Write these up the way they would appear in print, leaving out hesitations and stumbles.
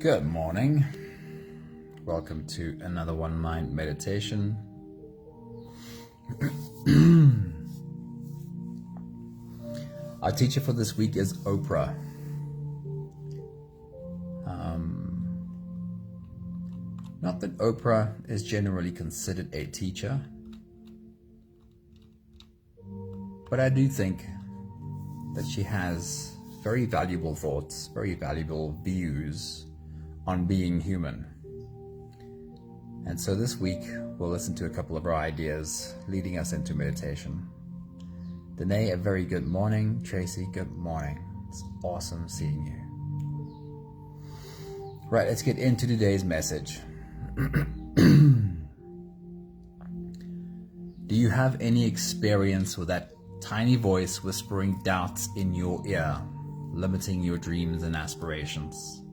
Good morning. Welcome to another One Mind meditation. Our teacher for this week is Oprah. Not that Oprah is generally considered a teacher, but I do think that she has very valuable thoughts, very valuable views on being human. And so this week, we'll listen to a couple of her ideas leading us into meditation. Danae, a very good morning. Tracy, good morning. It's awesome seeing you. Right, let's get into today's message. Do you have any experience with that tiny voice whispering doubts in your ear, limiting your dreams and aspirations?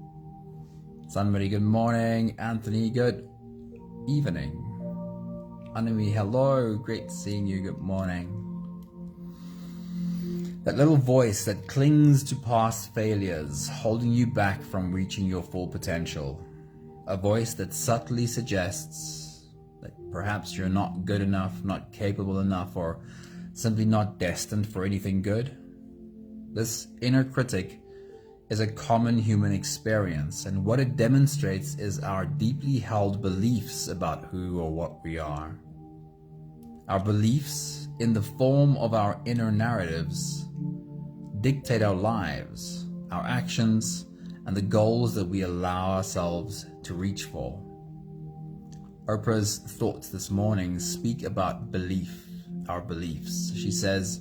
Somebody, good morning. Anthony, good evening. Anami, hello. Great seeing you. Good morning. That little voice that clings to past failures, holding you back from reaching your full potential. A voice that subtly suggests that perhaps you're not good enough, not capable enough, or simply not destined for anything good. This inner critic is a common human experience, and what it demonstrates is our deeply held beliefs about who or what we are. Our beliefs, in the form of our inner narratives, dictate our lives, our actions, and the goals that we allow ourselves to reach for. Oprah's thoughts this morning speak about belief, our beliefs. She says,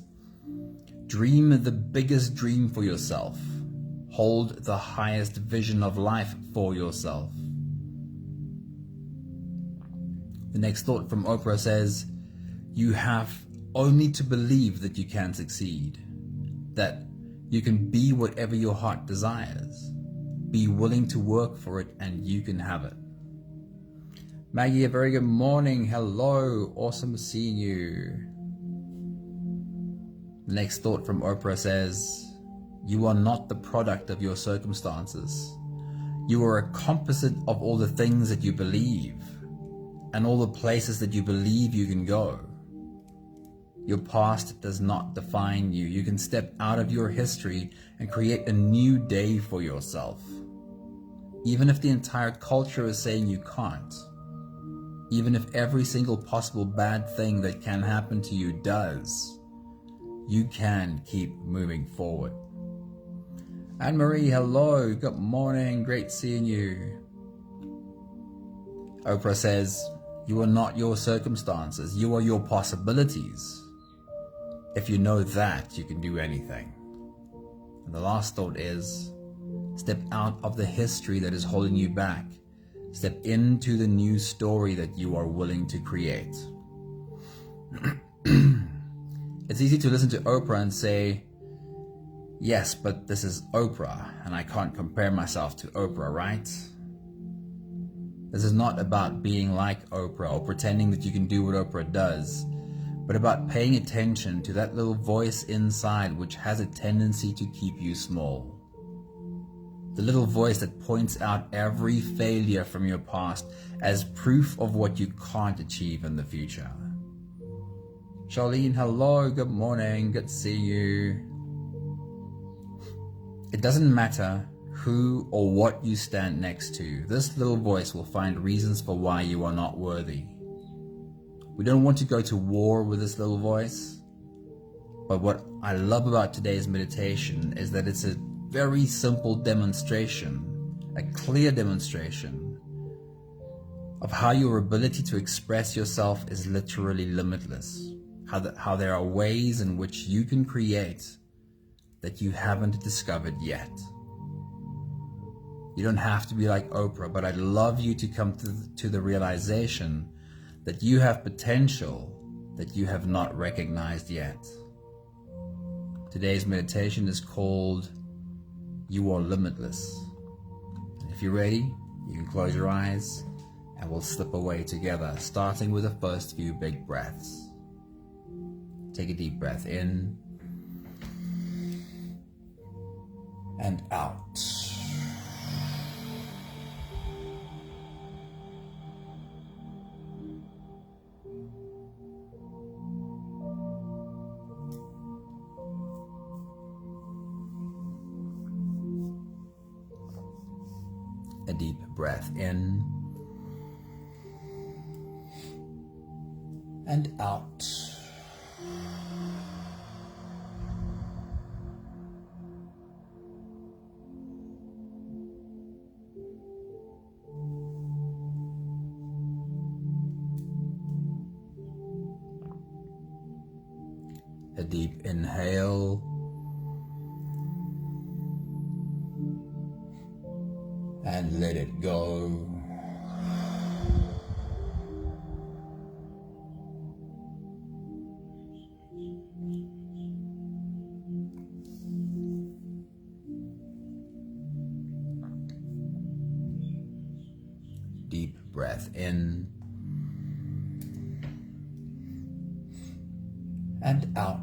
dream the biggest dream for yourself. Hold the highest vision of life for yourself. The next thought from Oprah says, you have only to believe that you can succeed, that you can be whatever your heart desires. Be willing to work for it and you can have it. Maggie, a very good morning. Hello, awesome seeing you. The next thought from Oprah says, you are not the product of your circumstances. You are a composite of all the things that you believe and all the places that you believe you can go. Your past does not define you. You can step out of your history and create a new day for yourself. Even if the entire culture is saying you can't, even if every single possible bad thing that can happen to you does, you can keep moving forward. Anne-Marie, hello, good morning, great seeing you. Oprah says, you are not your circumstances, you are your possibilities. If you know that, you can do anything. And the last thought is, step out of the history that is holding you back. Step into the new story that you are willing to create. It's easy to listen to Oprah and say, yes, but this is Oprah, and I can't compare myself to Oprah, right? This is not about being like Oprah or pretending that you can do what Oprah does, but about paying attention to that little voice inside which has a tendency to keep you small. The little voice that points out every failure from your past as proof of what you can't achieve in the future. Charlene, hello, good morning, good to see you. It doesn't matter who or what you stand next to. This little voice will find reasons for why you are not worthy. We don't want to go to war with this little voice, but what I love about today's meditation is that it's a very simple demonstration, a clear demonstration of how your ability to express yourself is literally limitless. How there are ways in which you can create that you haven't discovered yet. You don't have to be like Oprah, but I'd love you to come to the realization that you have potential that you have not recognized yet. Today's meditation is called You Are Limitless. And if you're ready, you can close your eyes and we'll slip away together, starting with the first few big breaths. Take a deep breath in and out. A deep breath in and out. A deep inhale and let it go. Deep breath in and out.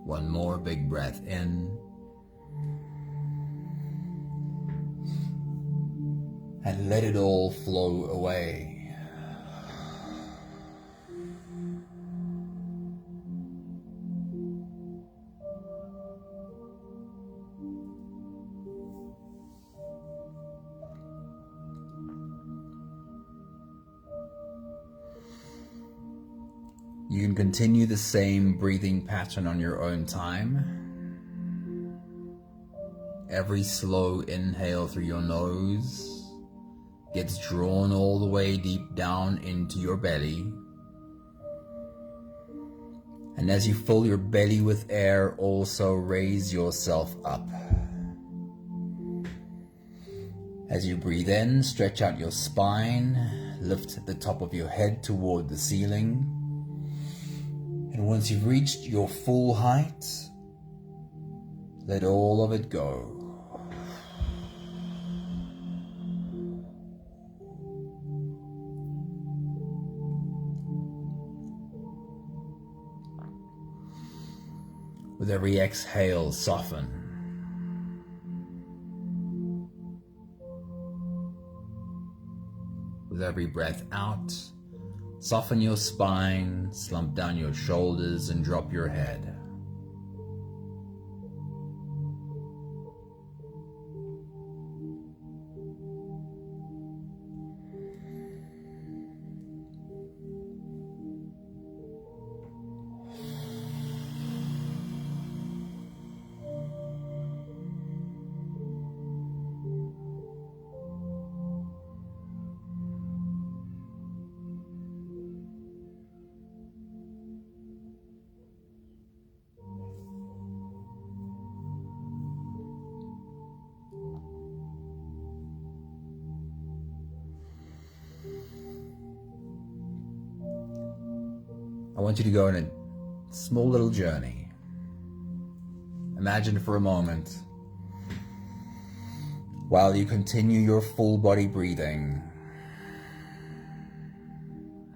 One more big breath in and let it all flow away. You can continue the same breathing pattern on your own time. Every slow inhale through your nose gets drawn all the way deep down into your belly. And as you fill your belly with air, also raise yourself up. As you breathe in, stretch out your spine, lift the top of your head toward the ceiling. And once you've reached your full height, let all of it go. With every exhale, soften. With every breath out, soften your spine, slump down your shoulders, and drop your head. I want you to go on a small little journey. Imagine for a moment, while you continue your full body breathing,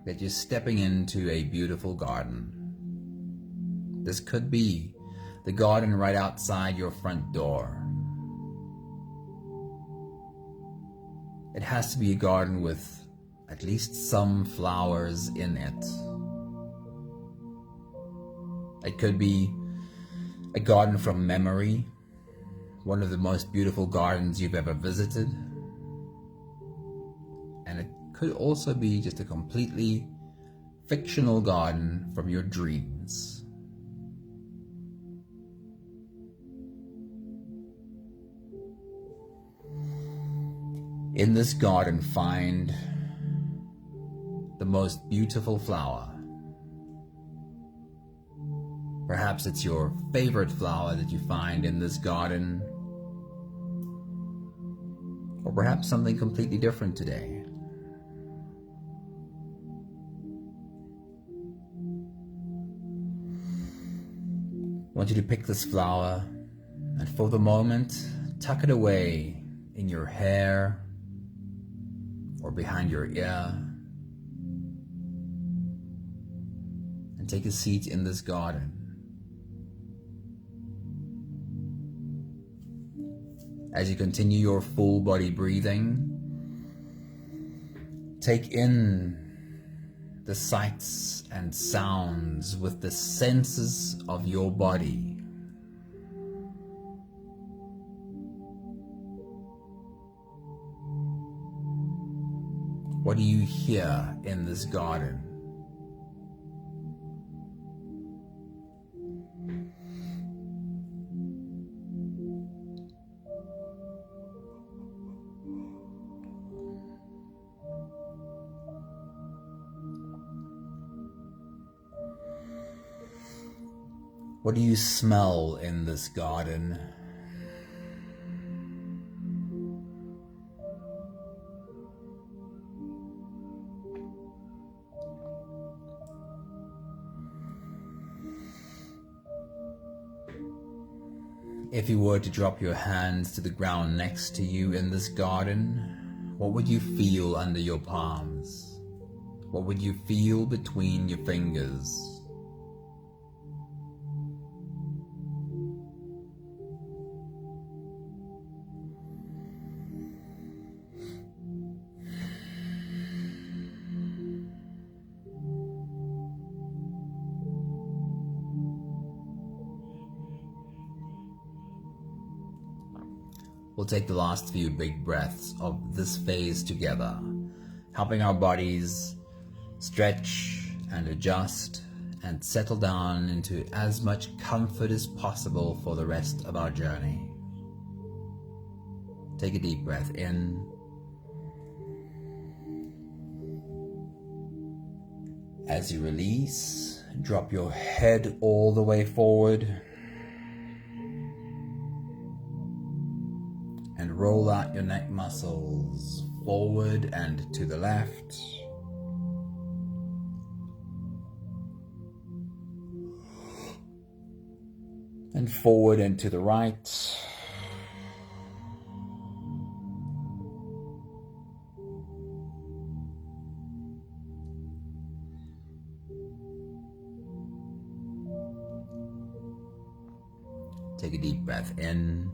that you're stepping into a beautiful garden. This could be the garden right outside your front door. It has to be a garden with at least some flowers in it. It could be a garden from memory, one of the most beautiful gardens you've ever visited. And it could also be just a completely fictional garden from your dreams. In this garden, find the most beautiful flower. Perhaps it's your favorite flower that you find in this garden, or perhaps something completely different today. I want you to pick this flower and for the moment, tuck it away in your hair or behind your ear and take a seat in this garden. As you continue your full body breathing, take in the sights and sounds with the senses of your body. What do you hear in this garden? What do you smell in this garden? If you were to drop your hands to the ground next to you in this garden, what would you feel under your palms? What would you feel between your fingers? We'll take the last few big breaths of this phase together, helping our bodies stretch and adjust and settle down into as much comfort as possible for the rest of our journey. Take a deep breath in. As you release, drop your head all the way forward. And roll out your neck muscles forward and to the left. And forward and to the right. Take a deep breath in.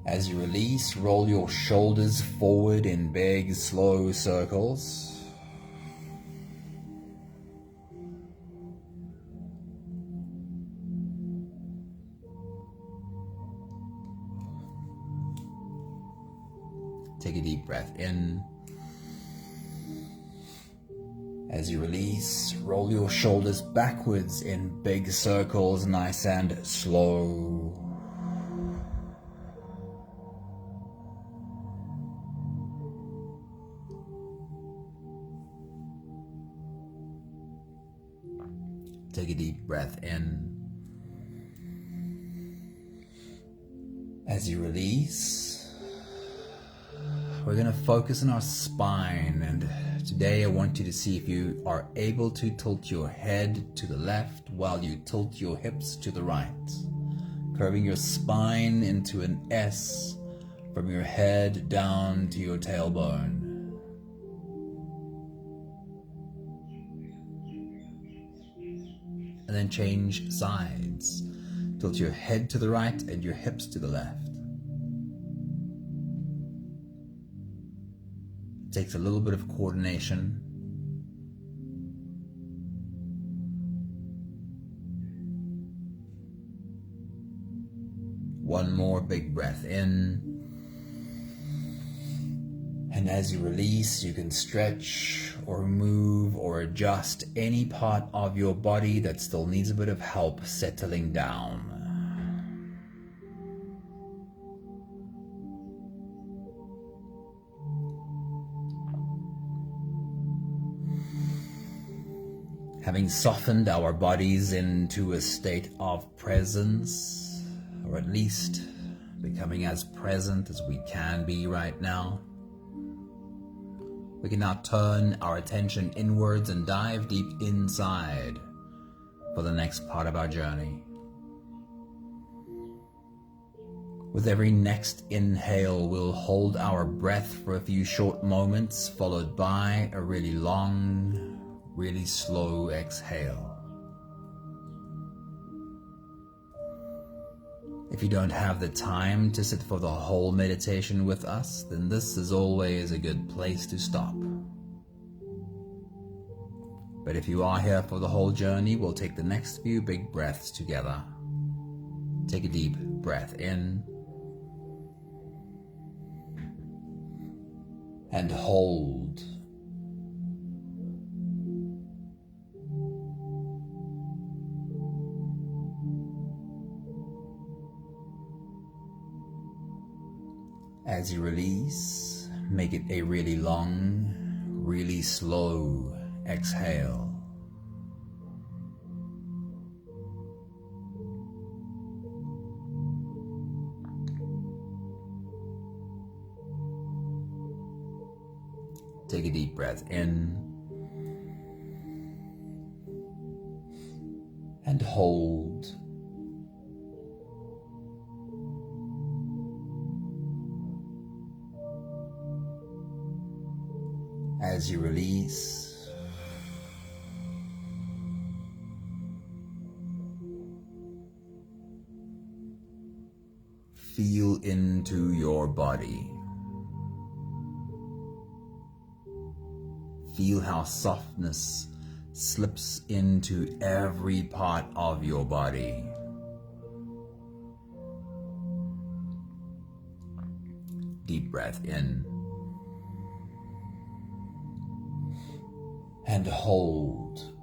As you release, roll your shoulders forward in big, slow circles. Take a deep breath in. As you release, roll your shoulders backwards in big circles, nice and slow. Take a deep breath in. As you release, we're going to focus on our spine, and today I want you to see if you are able to tilt your head to the left while you tilt your hips to the right, curving your spine into an S from your head down to your tailbone. And then change sides. Tilt your head to the right and your hips to the left. It takes a little bit of coordination. One more big breath in. And as you release, you can stretch or move or adjust any part of your body that still needs a bit of help settling down. Having softened our bodies into a state of presence, or at least becoming as present as we can be right now, we can now turn our attention inwards and dive deep inside for the next part of our journey. With every next inhale, we'll hold our breath for a few short moments, followed by a really long, really slow exhale. If you don't have the time to sit for the whole meditation with us, then this is always a good place to stop. But if you are here for the whole journey, we'll take the next few big breaths together. Take a deep breath in and hold. As you release, make it a really long, really slow exhale. Take a deep breath in and hold. As you release, feel into your body. Feel how softness slips into every part of your body. Deep breath in and hold.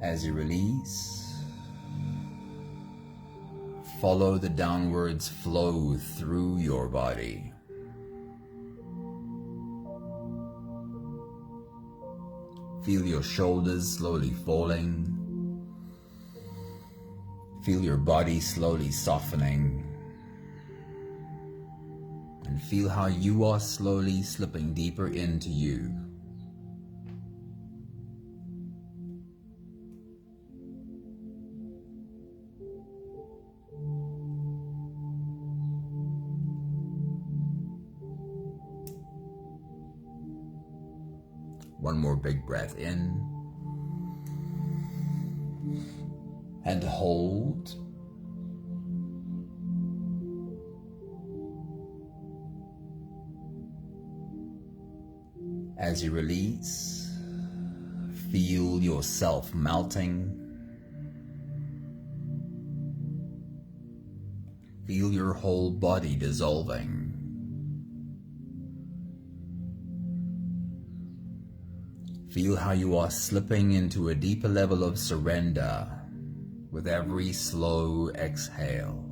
As you release, follow the downwards flow through your body. Feel your shoulders slowly falling. Feel your body slowly softening. And feel how you are slowly slipping deeper into you. One more big breath in and hold. As you release, feel yourself melting. Feel your whole body dissolving. Feel how you are slipping into a deeper level of surrender with every slow exhale.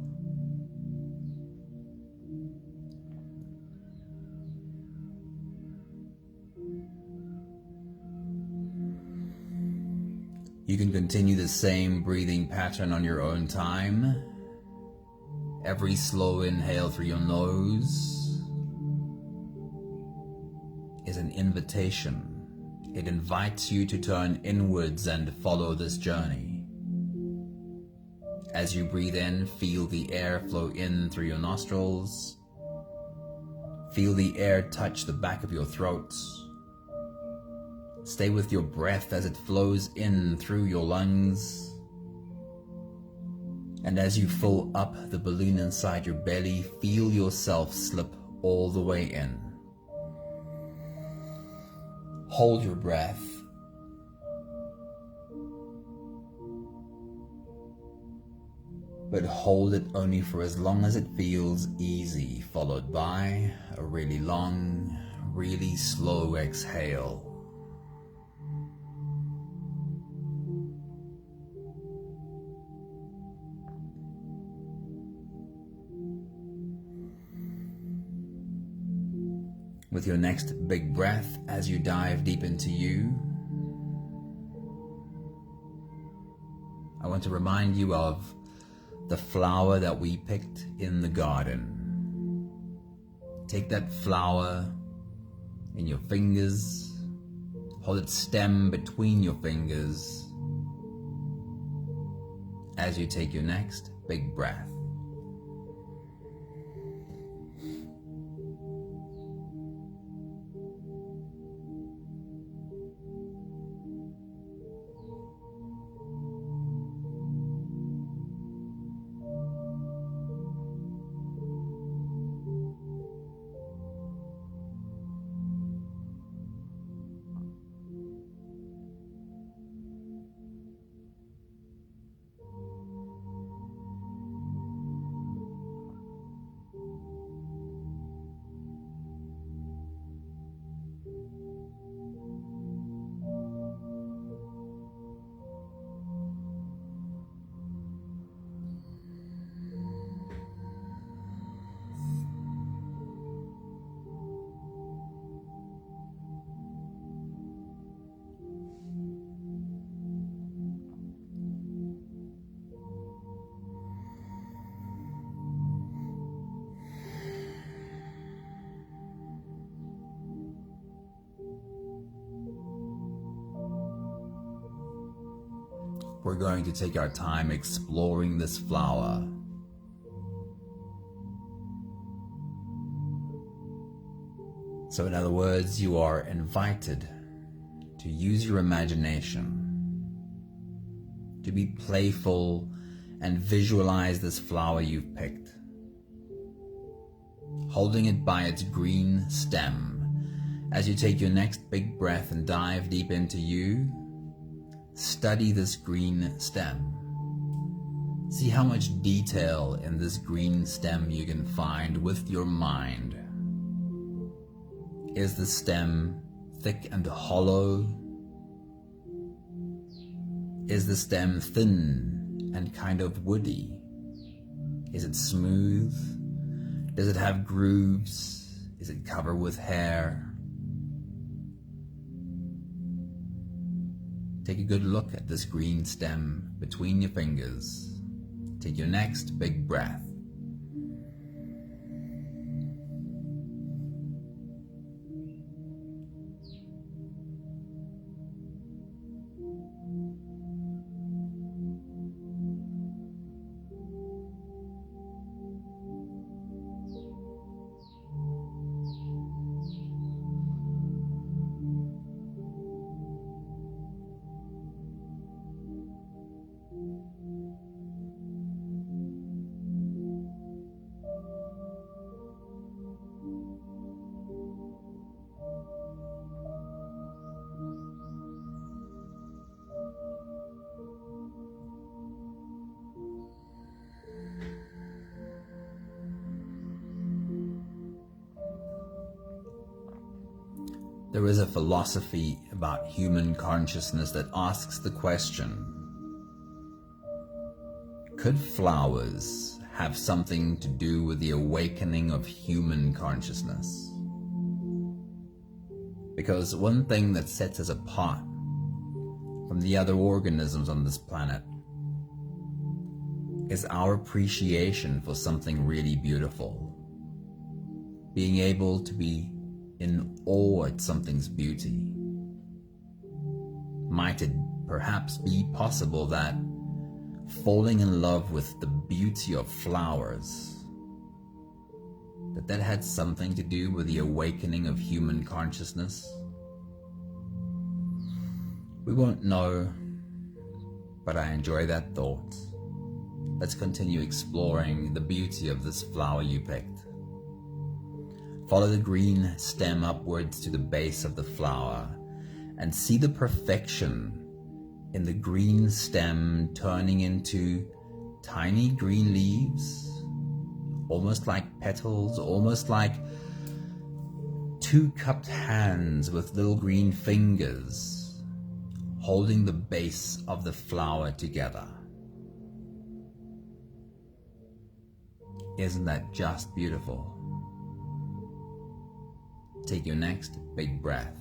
You can continue the same breathing pattern on your own time. Every slow inhale through your nose is an invitation. It invites you to turn inwards and follow this journey. As you breathe in, feel the air flow in through your nostrils. Feel the air touch the back of your throat. Stay with your breath as it flows in through your lungs. And as you fill up the balloon inside your belly, feel yourself slip all the way in. Hold your breath. But hold it only for as long as it feels easy, followed by a really long, really slow exhale. With your next big breath, as you dive deep into you, I want to remind you of the flower that we picked in the garden. Take that flower in your fingers, hold its stem between your fingers as you take your next big breath. we're going to take our time exploring this flower. So in other words, you are invited to use your imagination, to be playful and visualize this flower you've picked, holding it by its green stem. As you take your next big breath and dive deep into you, study this green stem. See how much detail in this green stem you can find with your mind. Is the stem thick and hollow? Is the stem thin and kind of woody? Is it smooth? Does it have grooves? Is it covered with hair? Take a good look at this green stem between your fingers. Take your next big breath. There is a philosophy about human consciousness that asks the question, could flowers have something to do with the awakening of human consciousness? Because one thing that sets us apart from the other organisms on this planet is our appreciation for something really beautiful. Being able to be in awe at something's beauty. Might it perhaps be possible that falling in love with the beauty of flowers, that had something to do with the awakening of human consciousness? We won't know, but I enjoy that thought. Let's continue exploring the beauty of this flower you picked. Follow the green stem upwards to the base of the flower and see the perfection in the green stem turning into tiny green leaves, almost like petals, almost like two cupped hands with little green fingers holding the base of the flower together. Isn't that just beautiful? Take your next big breath.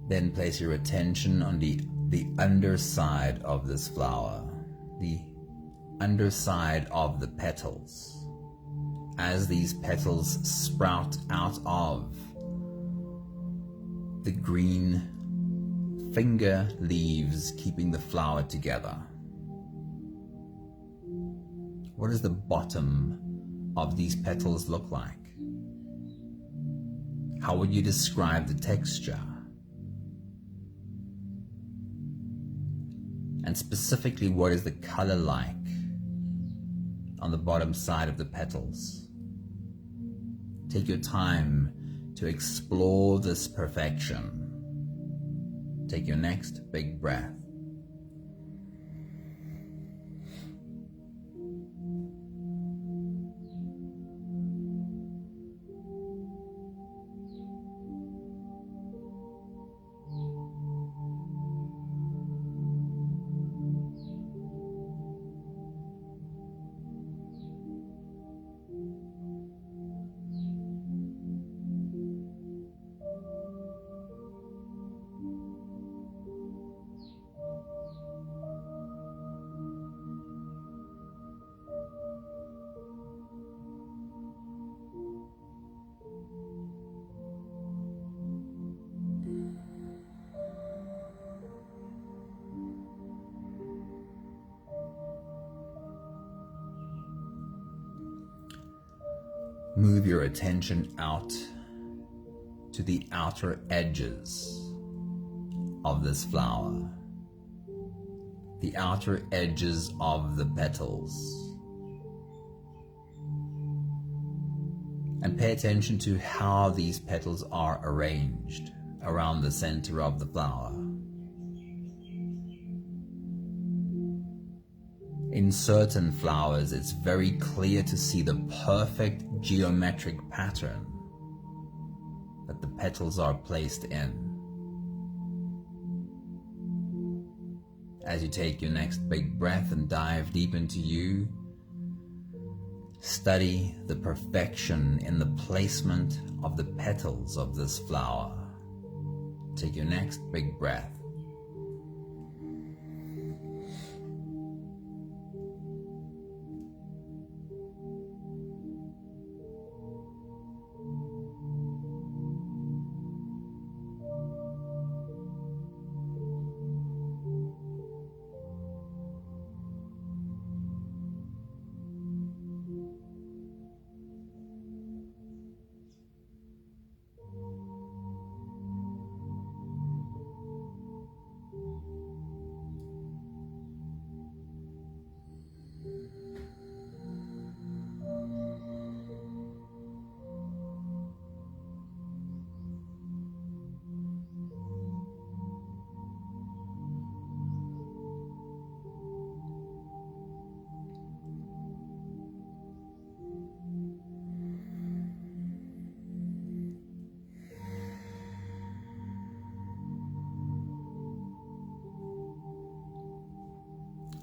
Then place your attention on the underside of this flower, the underside of the petals. As these petals sprout out of the green finger leaves keeping the flower together. What does the bottom of these petals look like? How would you describe the texture? And And specifically, what is the color like on the bottom side of the petals? Take your time to explore this perfection. Take your next big breath. Move your attention out to the outer edges of this flower, the outer edges of the petals, and pay attention to how these petals are arranged around the center of the flower. In certain flowers, it's very clear to see the perfect geometric pattern that the petals are placed in. As you take your next big breath and dive deep into you, study the perfection in the placement of the petals of this flower. Take your next big breath.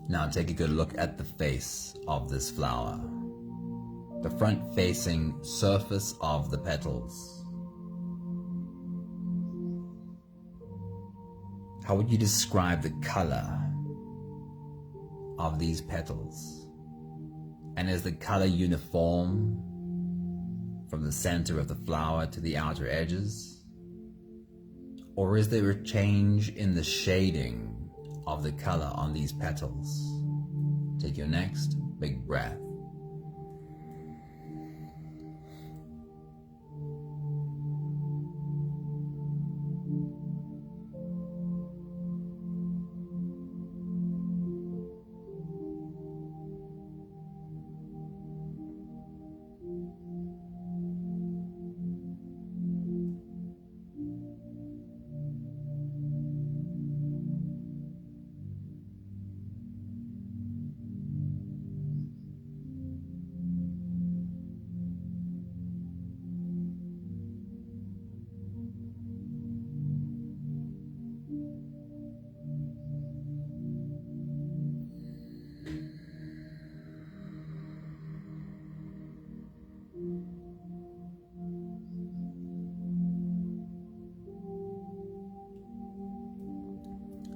Now take a good look at the face of this flower, the front-facing surface of the petals. How would you describe the color of these petals? And is the color uniform from the center of the flower to the outer edges? Or is there a change in the shading of the color on these petals? Take your next big breath.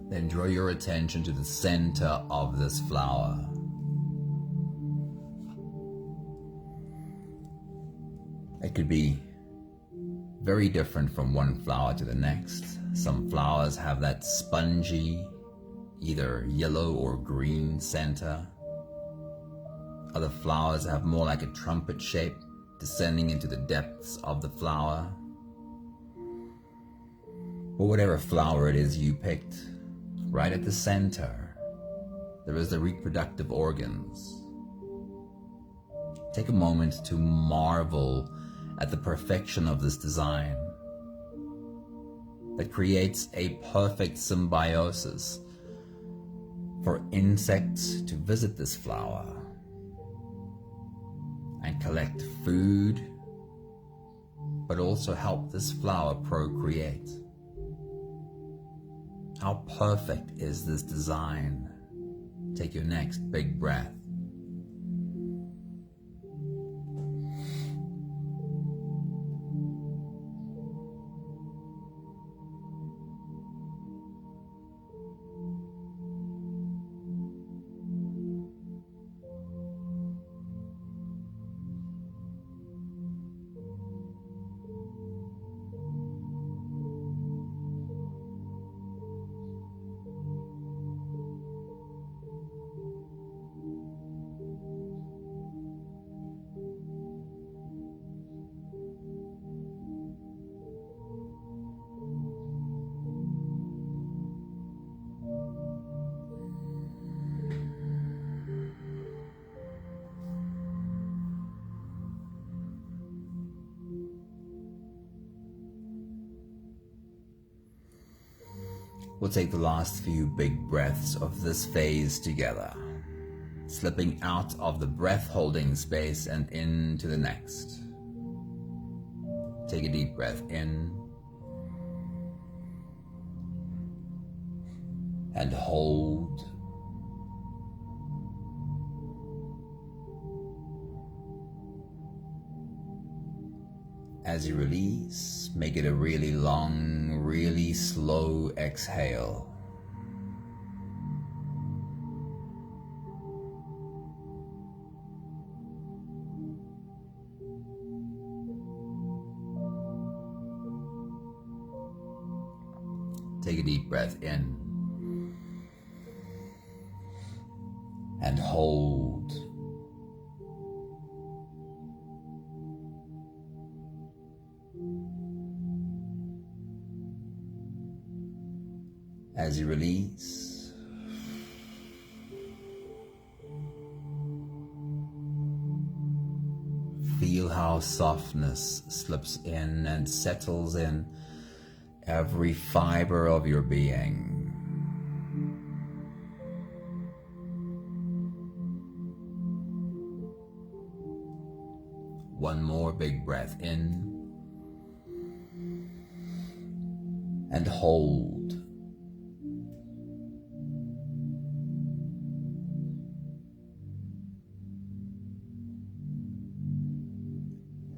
Then draw your attention to the center of this flower. It could be very different from one flower to the next. Some flowers have that spongy, either yellow or green center. Other flowers have more like a trumpet shape, descending into the depths of the flower. But whatever flower it is you picked, right at the center there is the reproductive organs. Take a moment to marvel at the perfection of this design that creates a perfect symbiosis for insects to visit this flower and collect food, but also help this flower procreate. How perfect is this design? Take your next big breath. We'll take the last few big breaths of this phase together, slipping out of the breath-holding space and into the next. Take a deep breath in and hold. As you release, make it a really long, really slow exhale. Take a deep breath in and hold. As you release, feel how softness slips in and settles in every fiber of your being. One more big breath in and hold.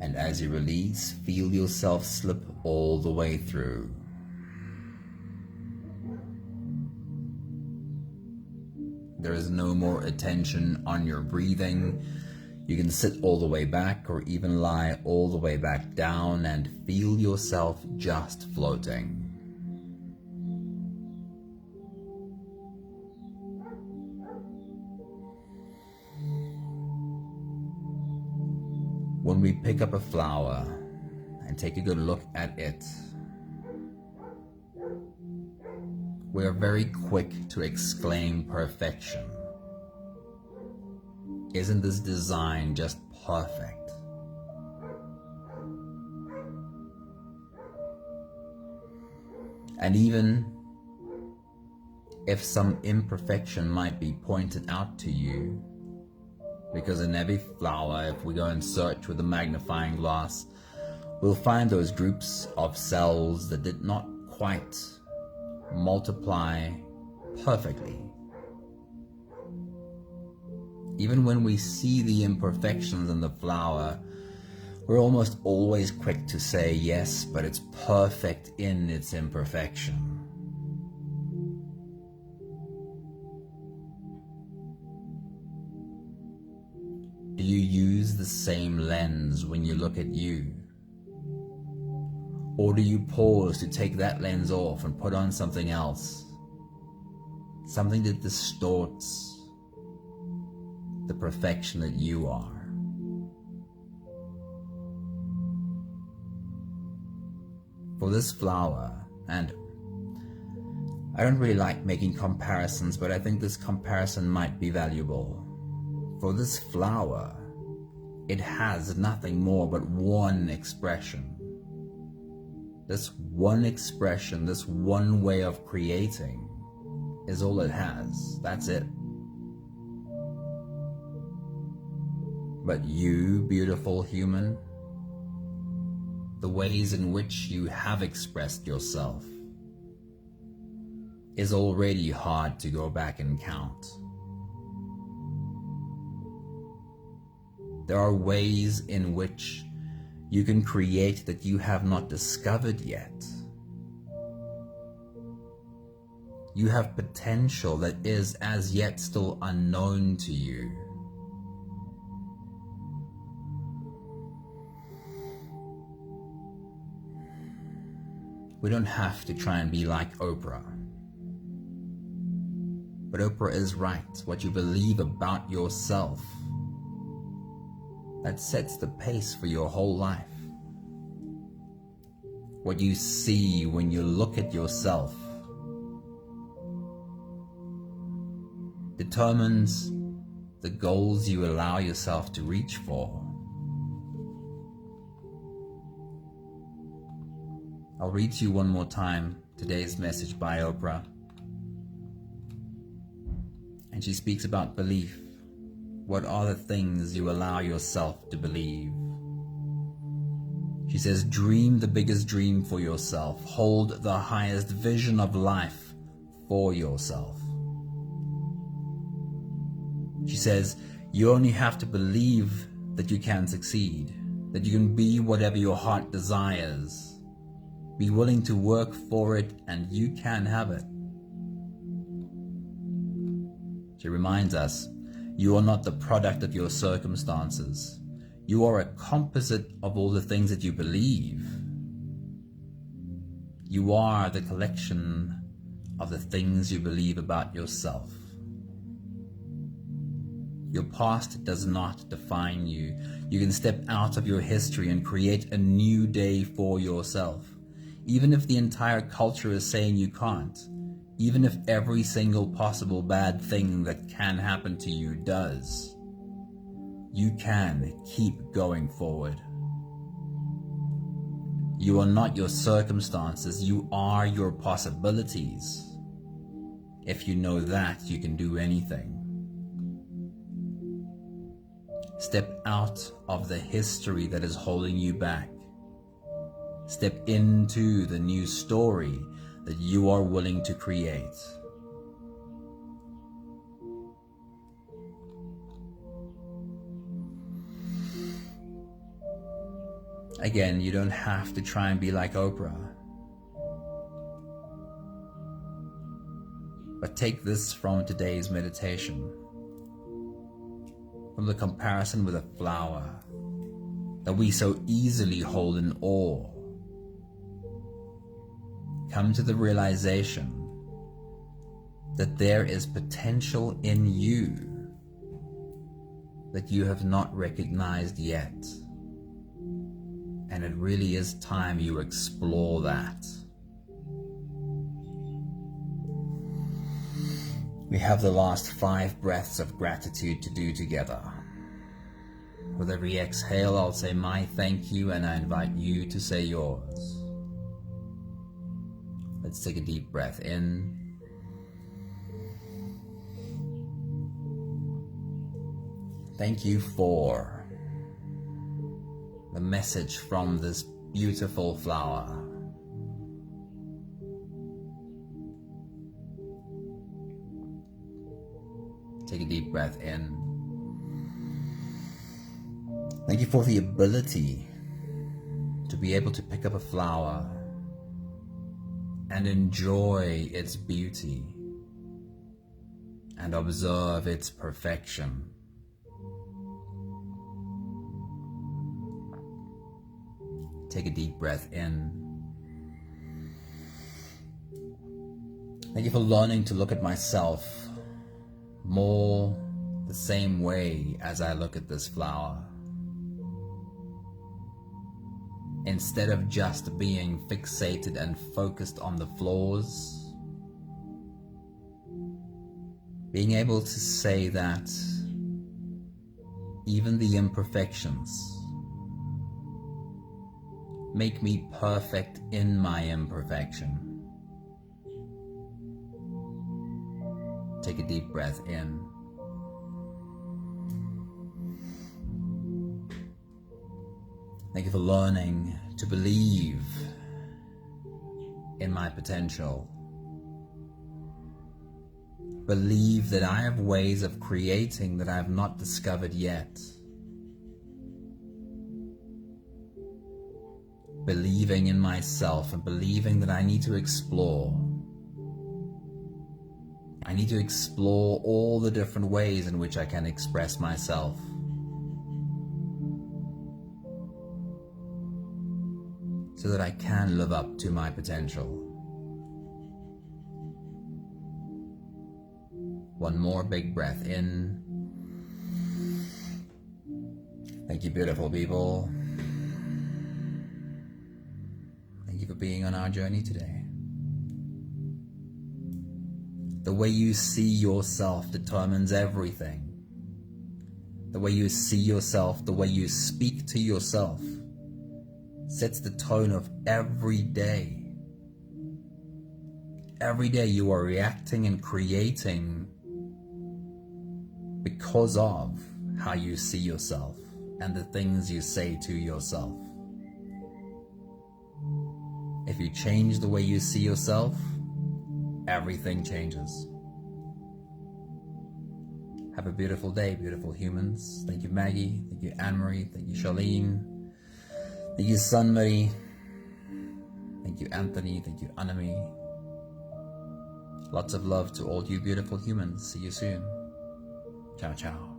And as you release, feel yourself slip all the way through. There is no more attention on your breathing. You can sit all the way back or even lie all the way back down and feel yourself just floating. When we pick up a flower and take a good look at it, we are very quick to exclaim perfection. Isn't this design just perfect? And even if some imperfection might be pointed out to you, because in every flower, if we go and search with a magnifying glass, we'll find those groups of cells that did not quite multiply perfectly. Even when we see the imperfections in the flower, we're almost always quick to say, yes, but it's perfect in its imperfection. Do you use the same lens when you look at you? Or do you pause to take that lens off and put on something else? Something that distorts the perfection that you are. For this flower, and I don't really like making comparisons, but I think this comparison might be valuable. For this flower, it has nothing more but one expression. This one expression, this one way of creating is all it has. That's it. But you, beautiful human, the ways in which you have expressed yourself is already hard to go back and count. There are ways in which you can create that you have not discovered yet. You have potential that is as yet still unknown to you. We don't have to try and be like Oprah. But Oprah is right. What you believe about yourself, that sets the pace for your whole life. What you see when you look at yourself determines the goals you allow yourself to reach for. I'll read to you one more time today's message by Oprah. And she speaks about belief. What are the things you allow yourself to believe? She says, dream the biggest dream for yourself. Hold the highest vision of life for yourself. She says, you only have to believe that you can succeed, that you can be whatever your heart desires. Be willing to work for it, and you can have it. She reminds us, you are not the product of your circumstances. You are a composite of all the things that you believe. You are the collection of the things you believe about yourself. Your past does not define you. You can step out of your history and create a new day for yourself. Even if the entire culture is saying you can't, even if every single possible bad thing that can happen to you does, you can keep going forward. You are not your circumstances, you are your possibilities. If you know that, you can do anything. Step out of the history that is holding you back. Step into the new story that you are willing to create. Again, you don't have to try and be like Oprah. But take this from today's meditation, from the comparison with a flower that we so easily hold in awe. Come to the realization that there is potential in you that you have not recognized yet. And it really is time you explore that. We have the last 5 breaths of gratitude to do together. With every exhale, I'll say my thank you, and I invite you to say yours. Let's take a deep breath in. Thank you for the message from this beautiful flower. Take a deep breath in. Thank you for the ability to be able to pick up a flower and enjoy its beauty and observe its perfection. Take a deep breath in. Thank you for learning to look at myself more the same way as I look at this flower. Instead of just being fixated and focused on the flaws, Being able to say that even the imperfections make me perfect in my imperfection. Take a deep breath in. Thank you for learning to believe in my potential. Believe that I have ways of creating that I have not discovered yet. Believing in myself and believing that I need to explore. I need to explore all the different ways in which I can express myself. So that I can live up to my potential. One more big breath in. Thank you, beautiful people. Thank you for being on our journey today. The way you see yourself determines everything. The way you see yourself, the way you speak to yourself, sets the tone of every day. Every day you are reacting and creating because of how you see yourself and the things you say to yourself. If you change the way you see yourself, everything changes. Have a beautiful day, beautiful humans. Thank you, Maggie. Thank you, Anne-Marie. Thank you, Charlene. Thank you, Sunmarie. Thank you, Anthony. Thank you, Anami. Lots of love to all you beautiful humans. See you soon. Ciao, ciao.